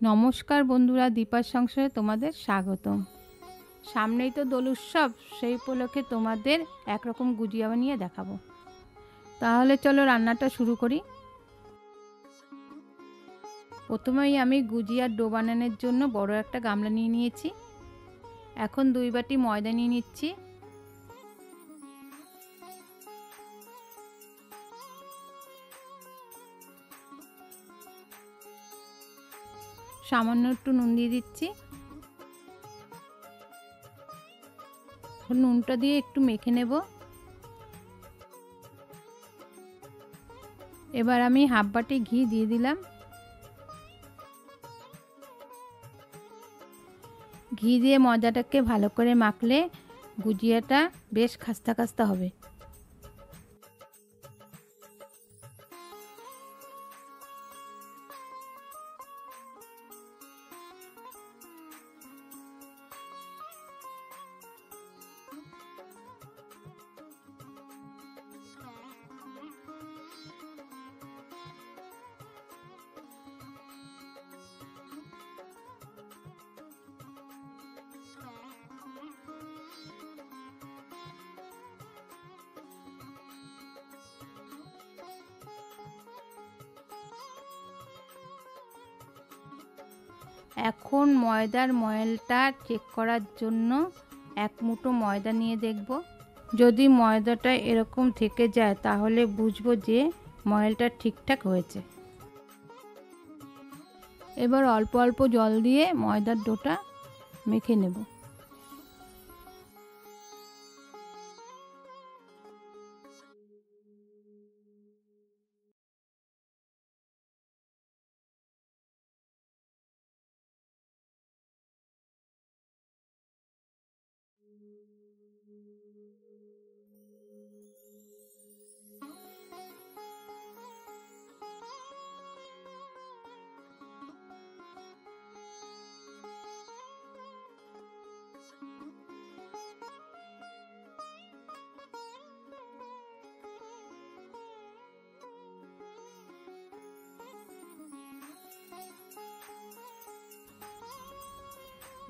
নমস্কার বন্ধুরা, দীপার সংসারে তোমাদের স্বাগতম। সামনেই তো দোল উৎসব, সেই উপলক্ষে তোমাদের একরকম গুজিয়া বানিয়ে দেখাবো। তাহলে চলো রান্নাটা শুরু করি। প্রথমেই আমি গুজিয়ার ডো বানানোর জন্য বড় একটা গামলা নিয়ে নিয়েছি। এখন 2 বাটি ময়দা নিয়ে নিচ্ছি। সামান্য একটু নুন দিয়ে দিচ্ছি। নুনটা দিয়ে একটু মেখে নেব। এবার আমি হাফ বাটি ঘি দিয়ে দিলাম। ঘি দিয়ে ময়দাটাকে ভালো করে মাখলে গুজিয়াটা বেশ খাস্তা খাস্তা হবে। এখন ময়দার ময়েলটা চেক করার জন্য এক মুঠো ময়দা নিয়ে দেখব। যদি ময়দাটা এরকম থেকে যায় তাহলে বুঝবো যে ময়েলটা ঠিকঠাক হয়েছে। এবার অল্প অল্প জল দিয়ে ময়দার ডোটা মেখে নেব।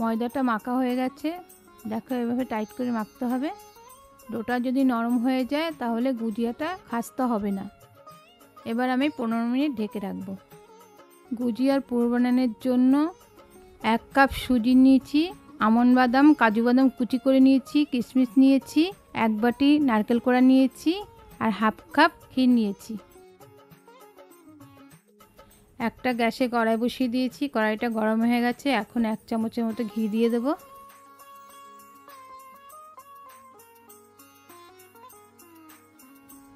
ময়দাটা মাখা হয়ে গেছে, দেখো এভাবে টাইট করে মাখতে হবে। ডোটা যদি নরম হয়ে যায় তাহলে গুজিয়াটা খাস্তা হবে না। এবার আমি 15 মিনিট ঢেকে রাখব। গুজিয়ার পুর বানানোর জন্য 1 কাপ সুজি নিয়েছি, আমন্ড বাদাম কাজু বাদাম কুচি করে নিয়েছি, কিশমিশ নিয়েছি, 1 বাটি নারকেল কোড়া নিয়েছি আর হাফ কাপ ক্ষীর নিয়েছি। একটা গ্যাসে কড়াই বসিয়ে দিয়েছি, কড়াইটা গরম হয়ে গেছে। এখন 1 চামচের মতো ঘি দিয়ে দেব।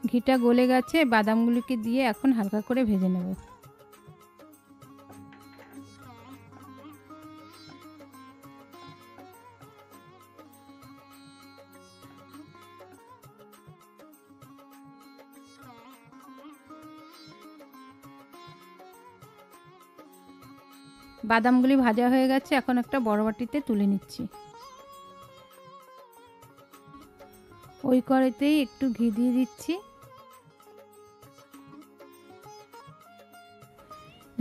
ঘিটা গলে গেছে, বাদামগুলিকে দিয়ে এখন হালকা করে ভেজে নেব। বাদামগুলি ভাজা হয়ে গেছে, এখন একটা বড় বাটিতে তুলে নিচ্ছি। ওই কড়াইতেই একটু ঘি দিয়ে দিচ্ছি।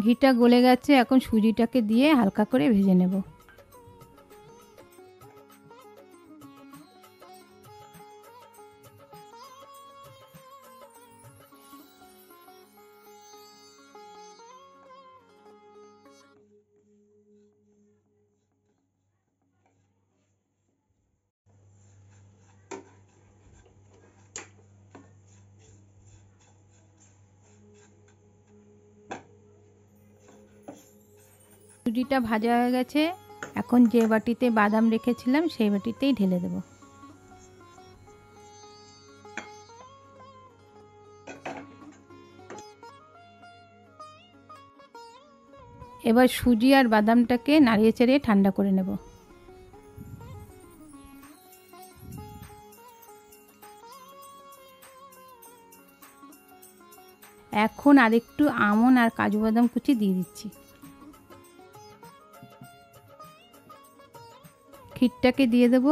ঘিটা গলে গেছে, এখন সুজিটাকে দিয়ে হালকা করে ভেজে নেব। সুজিটা ভাজা হয়ে গেছে, এখন যে বাটিতে বাদাম রেখেছিলাম সেই বাটিতেই ঢেলে দেব। এবার সুজি আর বাদামটাকে নাড়িয়ে চাড়িয়ে ঠান্ডা করে নেব। এখন আরেকটু আমন্ড আর কাজু বাদাম কুচি দিয়ে দিচ্ছি। ক্ষীরটাকে দিয়ে দেব।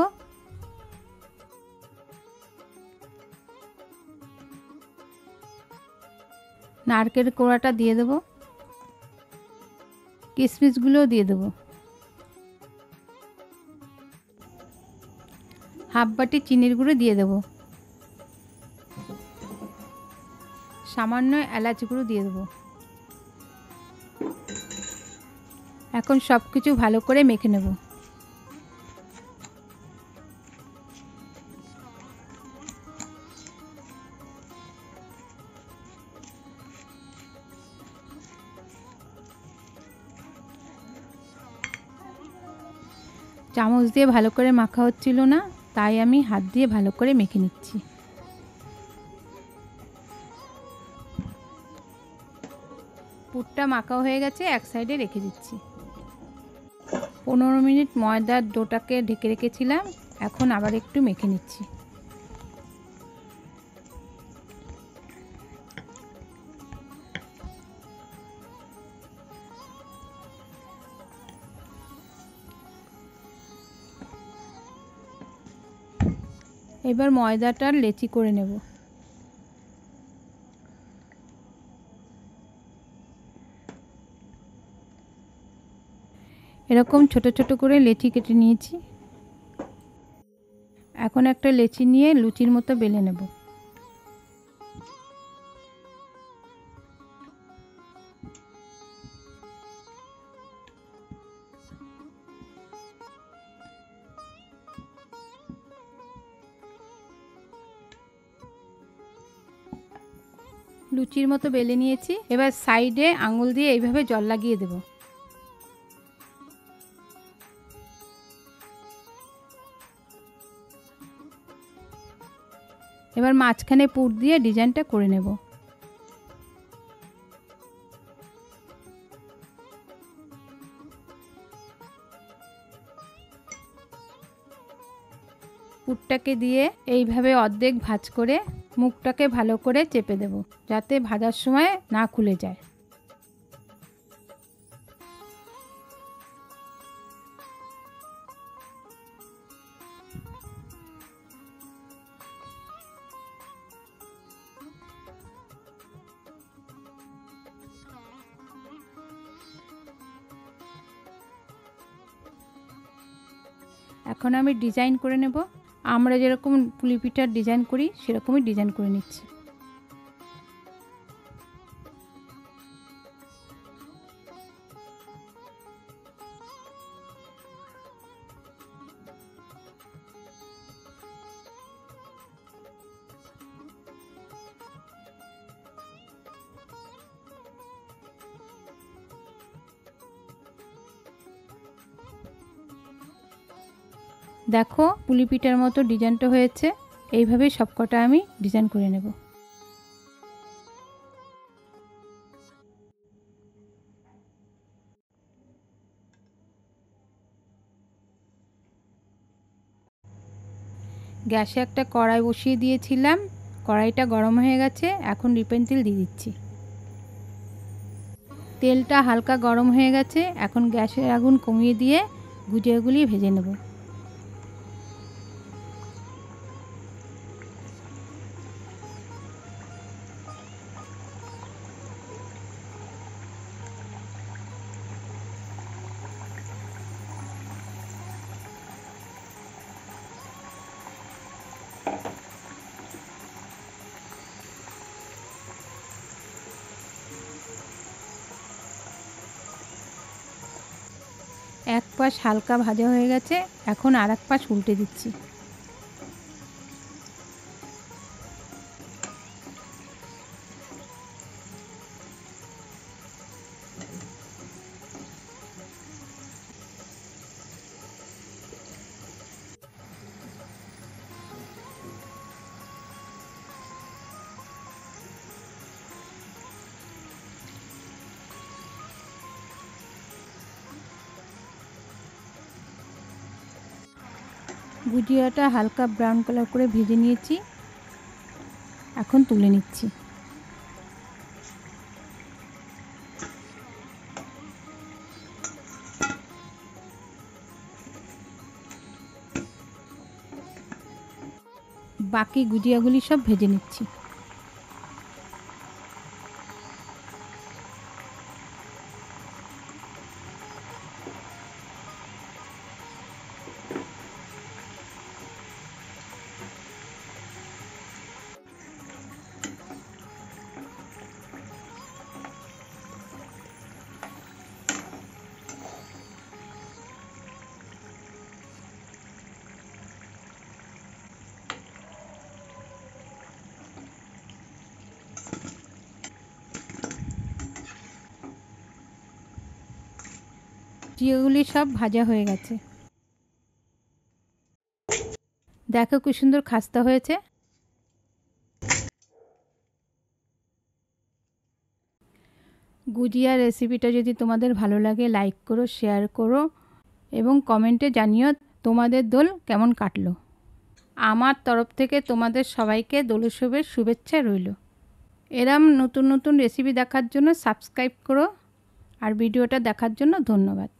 নারকেল কোড়াটা দিয়ে দেব। কিশমিশগুলোও দিয়ে দেবো। হাফ বাটি চিনির গুঁড়ো দিয়ে দেবো। সামান্য এলাচ গুঁড়ো দিয়ে দেবো। এখন সব কিছু ভালো করে মেখে নেব। চামচ দিয়ে ভালো করে মাখা হচ্ছিল না, তাই আমি হাত দিয়ে ভালো করে মেখে নিচ্ছি। পুরটা মাখা হয়ে গেছে, এক সাইডে রেখে দিচ্ছি। 15 মিনিট ময়দার ডোটাকে ঢেকে রেখেছিলাম, এখন আবার একটু মেখে নিচ্ছি। এবার ময়দাটার লেচি করে নেব। এরকম ছোট ছোট করে লেচি কেটে নিয়েছি। এখন একটা লেচি নিয়ে লুচির মতো বেলে নেব। লুচির মতো বেলে নিয়েছি। এবার সাইডে আঙুল দিয়ে এইভাবে জল লাগিয়ে দেব। এবার মাঝখানে পুর দিয়ে ডিজাইনটা করে নেব। পুরটাকে দিয়ে এইভাবে অর্ধেক ভাঁজ করে মুখটাকে ভালো করে চেপে দেব, যাতে ভাজার সময় না খুলে যায়। এখন আমি ডিজাইন করে নেব। আমরা যেরকম পুলি পিঠার ডিজাইন করি সেরকমই ডিজাইন করে নিচ্ছি। দেখো পুলি পিঠার মতো ডিজাইনটা হয়েছে। এইভাবে সবকটা আমি ডিজাইন করে নেব। গ্যাসে একটা কড়াই বসিয়ে দিয়েছিলাম, কড়াইটা গরম হয়ে গেছে। এখন রিফাইন তেল দিয়ে দিচ্ছি। তেলটা হালকা গরম হয়ে গেছে। এখন গ্যাসের আগুন কমিয়ে দিয়ে গুজিয়াগুলি ভেজে নেব। এক পাশ হালকা ভাজা হয়ে গেছে, এখন আর এক পাশ উল্টে দিচ্ছি। গুজিয়াটা হালকা ব্রাউন কালার করে ভেজে নিয়েছি, এখন তুলে নিচ্ছি। বাকি গুজিয়াগুলি সব ভেজে নিচ্ছি। জিওগুলি সব ভাজা হয়ে গেছে। দেখো কি সুন্দর খাস্তা হয়েছে। গুজিয়া রেসিপিটা যদি তোমাদের ভালো লাগে লাইক করো, শেয়ার করো এবং কমেন্টে জানিও তোমাদের দোল কেমন কাটলো। আমার তরফ থেকে তোমাদের সবাইকে দোল উৎসবের শুভেচ্ছা রইল। এরম নতুন নতুন রেসিপি দেখার জন্য সাবস্ক্রাইব করো আর ভিডিওটা দেখার জন্য ধন্যবাদ।